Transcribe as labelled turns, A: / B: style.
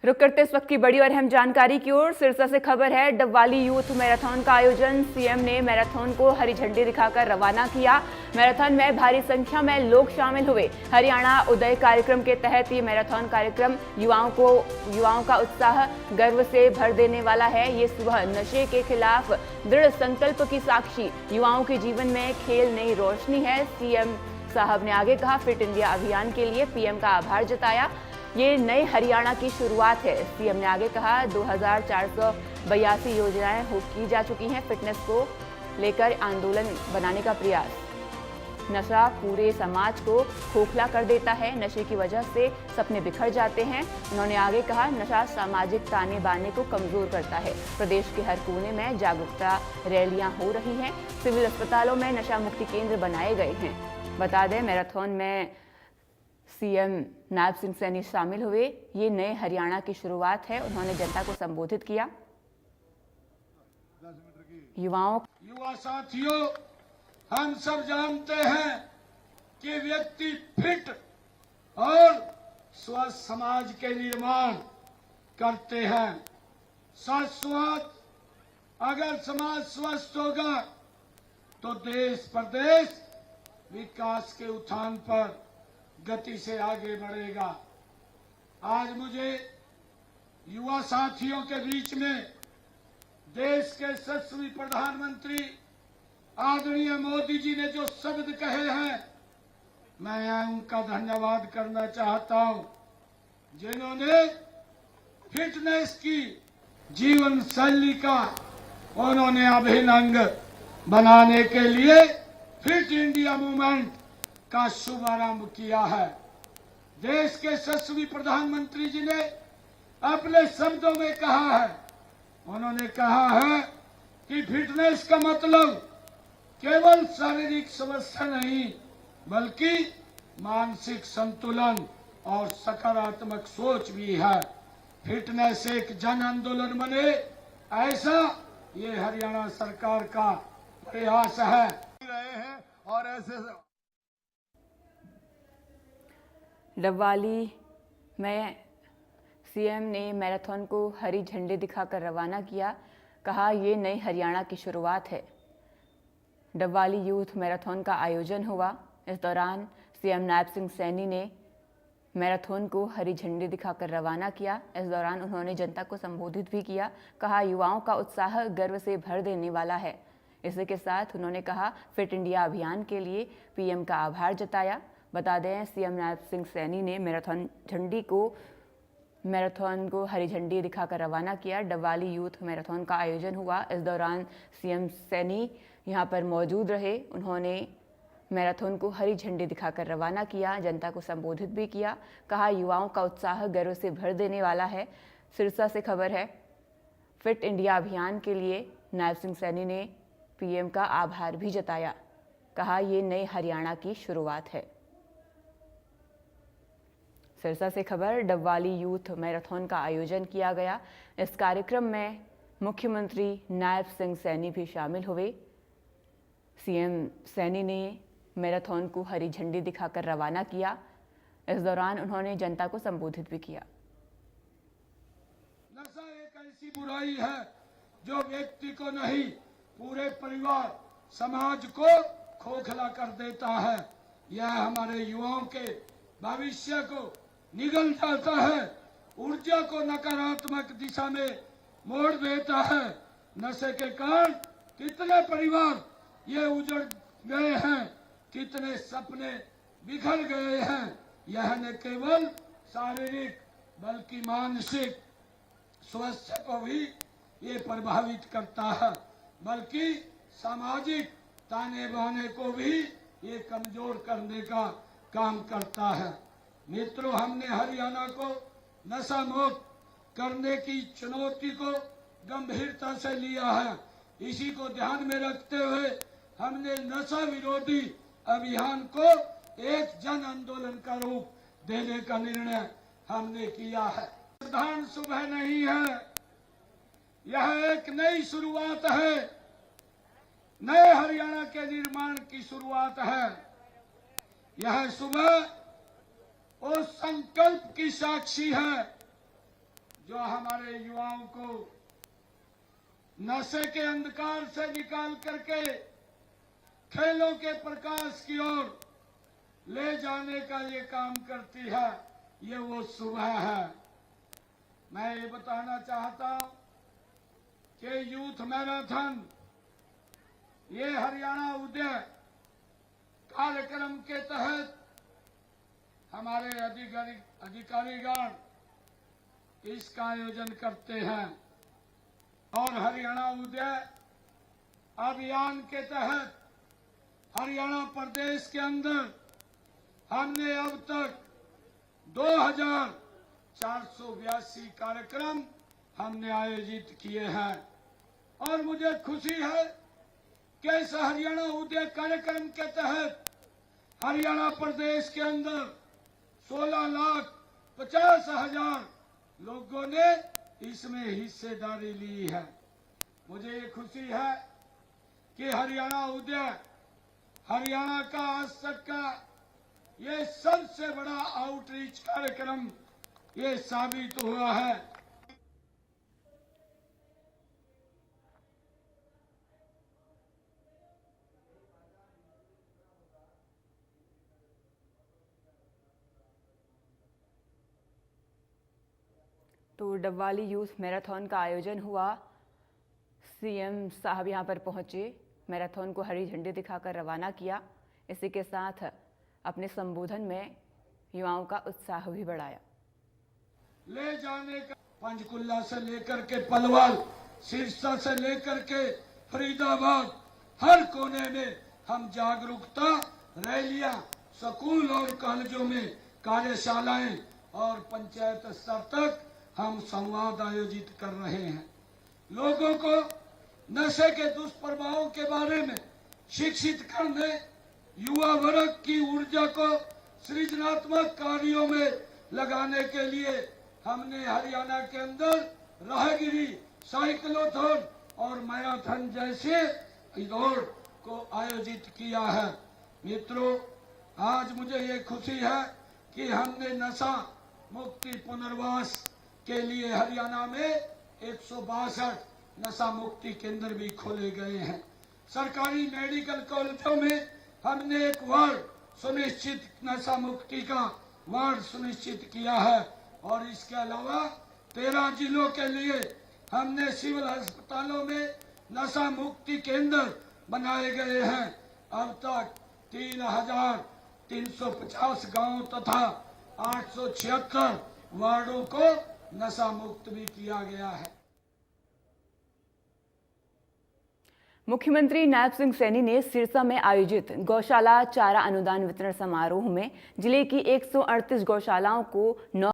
A: रुक करते इस वक्त की बड़ी और अहम जानकारी की ओर। सिरसा से खबर है, डबवाली यूथ मैराथन का आयोजन। सीएम ने मैराथन को हरी झंडी दिखाकर रवाना किया। मैराथन में भारी संख्या में लोग शामिल हुए। हरियाणा उदय कार्यक्रम के तहत ये मैराथन कार्यक्रम युवाओं का उत्साह गर्व से भर देने वाला है। ये सुबह नशे के खिलाफ दृढ़ संकल्प की साक्षी। युवाओं के जीवन में खेल नई रोशनी है। सीएम साहब ने आगे कहा, फिट इंडिया अभियान के लिए पीएम का आभार जताया। ये नए हरियाणा की शुरुआत है। सीएम ने आगे कहा, 2482 योजनाएं की जा चुकी हैं। फिटनेस को लेकर आंदोलन बनाने का प्रयास। नशा पूरे समाज को खोखला कर देता है। नशे की वजह से सपने बिखर जाते हैं। उन्होंने आगे कहा, नशा सामाजिक ताने बाने को कमजोर करता है। प्रदेश के हर कोने में जागरूकता रैलियां हो रही हैं। सिविल अस्पतालों में नशा मुक्ति केंद्र बनाए गए हैं। बता दें, मैराथन में सीएम नायब सिंह सैनी शामिल हुए। ये नए हरियाणा की शुरुआत है। उन्होंने जनता को संबोधित किया।
B: युवा साथियों, हम सब जानते हैं कि व्यक्ति फिट और स्वस्थ समाज के निर्माण करते हैं। शाश्वत अगर समाज स्वस्थ होगा तो देश प्रदेश विकास के उत्थान पर गति से आगे बढ़ेगा। आज मुझे युवा साथियों के बीच में देश के यशस्वी प्रधानमंत्री आदरणीय मोदी जी ने जो शब्द कहे हैं, मैं उनका धन्यवाद करना चाहता हूं, जिन्होंने फिटनेस की जीवन शैली का उन्होंने अभिन्न अंग बनाने के लिए फिट इंडिया मूवमेंट का शुभारंभ किया है। देश के यशस्वी प्रधानमंत्री जी ने अपने शब्दों में कहा है, उन्होंने कहा है कि फिटनेस का मतलब केवल शारीरिक समस्या नहीं, बल्कि मानसिक संतुलन और सकारात्मक सोच भी है। फिटनेस एक जन आंदोलन बने, ऐसा ये हरियाणा सरकार का प्रयास है। रहे हैं और ऐसे
A: डबवाली में सीएम ने मैराथन को हरी झंडी दिखाकर रवाना किया। कहा, ये नई हरियाणा की शुरुआत है। डबवाली यूथ मैराथन का आयोजन हुआ। इस दौरान सीएम नायब सिंह सैनी ने मैराथन को हरी झंडी दिखाकर रवाना किया। इस दौरान उन्होंने जनता को संबोधित भी किया। कहा, युवाओं का उत्साह गर्व से भर देने वाला है। इसी के साथ उन्होंने कहा, फिट इंडिया अभियान के लिए पीएम का आभार जताया। बता दें, सीएम नायब सिंह सैनी ने मैराथन को हरी झंडी दिखाकर रवाना किया। डबवाली यूथ मैराथन का आयोजन हुआ। इस दौरान सीएम सैनी यहां पर मौजूद रहे। उन्होंने मैराथन को हरी झंडी दिखाकर रवाना किया, जनता को संबोधित भी किया। कहा, युवाओं का उत्साह गर्व से भर देने वाला है। सिरसा से खबर है, फिट इंडिया अभियान के लिए नायब सिंह सैनी ने पीएम का आभार भी जताया। कहा, ये नए हरियाणा की शुरुआत है। सिरसा से खबर, डबवाली यूथ मैराथन का आयोजन किया गया। इस कार्यक्रम में मुख्यमंत्री नायब सिंह सैनी भी शामिल हुए। सीएम सैनी ने मैराथन को हरी झंडी दिखाकर रवाना किया। इस दौरान उन्होंने जनता को संबोधित भी किया।
B: नशा एक ऐसी बुराई है जो व्यक्ति को नहीं, पूरे परिवार समाज को खोखला कर देता है। यह हमारे युवाओं के भविष्य को निगल जाता है, ऊर्जा को नकारात्मक दिशा में मोड़ देता है। नशे के कारण कितने परिवार ये उजड़ गए हैं, कितने सपने बिखर गए हैं। यह न केवल शारीरिक बल्कि मानसिक स्वास्थ्य को भी ये प्रभावित करता है, बल्कि सामाजिक ताने बाने को भी ये कमजोर करने का काम करता है। मित्रों, हमने हरियाणा को नशा मुक्त करने की चुनौती को गंभीरता से लिया है। इसी को ध्यान में रखते हुए हमने नशा विरोधी अभियान को एक जन आंदोलन का रूप देने का निर्णय हमने किया है। प्रधान सुबह नहीं है, यह एक नई शुरुआत है। नए हरियाणा के निर्माण की शुरुआत है। यह सुबह उस संकल्प की साक्षी है जो हमारे युवाओं को नशे के अंधकार से निकाल करके खेलों के प्रकाश की ओर ले जाने का ये काम करती है, ये वो सुबह है। मैं ये बताना चाहता हूं कि यूथ मैराथन ये हरियाणा उदय कार्यक्रम के तहत हमारे अधिकारीगण इसका आयोजन करते हैं और हरियाणा उदय अभियान के तहत हरियाणा प्रदेश के अंदर हमने अब तक 2482 कार्यक्रम हमने आयोजित किए हैं और मुझे खुशी है कि इस हरियाणा उदय कार्यक्रम के तहत हरियाणा प्रदेश के अंदर 16,50,000 लोगों ने इसमें हिस्सेदारी ली है। मुझे ये खुशी है कि हरियाणा उदय हरियाणा का आज तक का ये सबसे बड़ा आउटरीच कार्यक्रम ये साबित हुआ है।
A: तो डबवाली यूथ मैराथन का आयोजन हुआ। सीएम साहब यहां पर पहुंचे, मैराथन को हरी झंडी दिखाकर रवाना किया। इसी के साथ अपने संबोधन में युवाओं का उत्साह भी बढ़ाया।
B: ले जाने का पंचकुला से लेकर के पलवल, सिरसा से लेकर के फरीदाबाद, हर कोने में हम जागरूकता रैलियां, स्कूल और कॉलेजों में कार्यशालाएं और पंचायत स्तर तक हम संवाद आयोजित कर रहे हैं। लोगों को नशे के दुष्प्रभावों के बारे में शिक्षित करने, युवा वर्ग की ऊर्जा को सृजनात्मक कार्यों में लगाने के लिए हमने हरियाणा के अंदर राहगिरी, साइक्लोथॉन और मैराथन जैसे दौड़ को आयोजित किया है। मित्रों, आज मुझे ये खुशी है कि हमने नशा मुक्ति पुनर्वास के लिए हरियाणा में 162 नशा मुक्ति केंद्र भी खोले गए हैं। सरकारी मेडिकल कॉलेजों में हमने एक वार्ड सुनिश्चित नशा मुक्ति का वार्ड सुनिश्चित किया है और इसके अलावा 13 जिलों के लिए हमने सिविल अस्पतालों में नशा मुक्ति केंद्र बनाए गए हैं। अब तक 3,350 गांव तथा 876 वार्डों को नशा मुक्त भी किया गया है।
A: मुख्यमंत्री नायब सिंह सैनी ने सिरसा में आयोजित गौशाला चारा अनुदान वितरण समारोह में जिले की 138 गौशालाओं को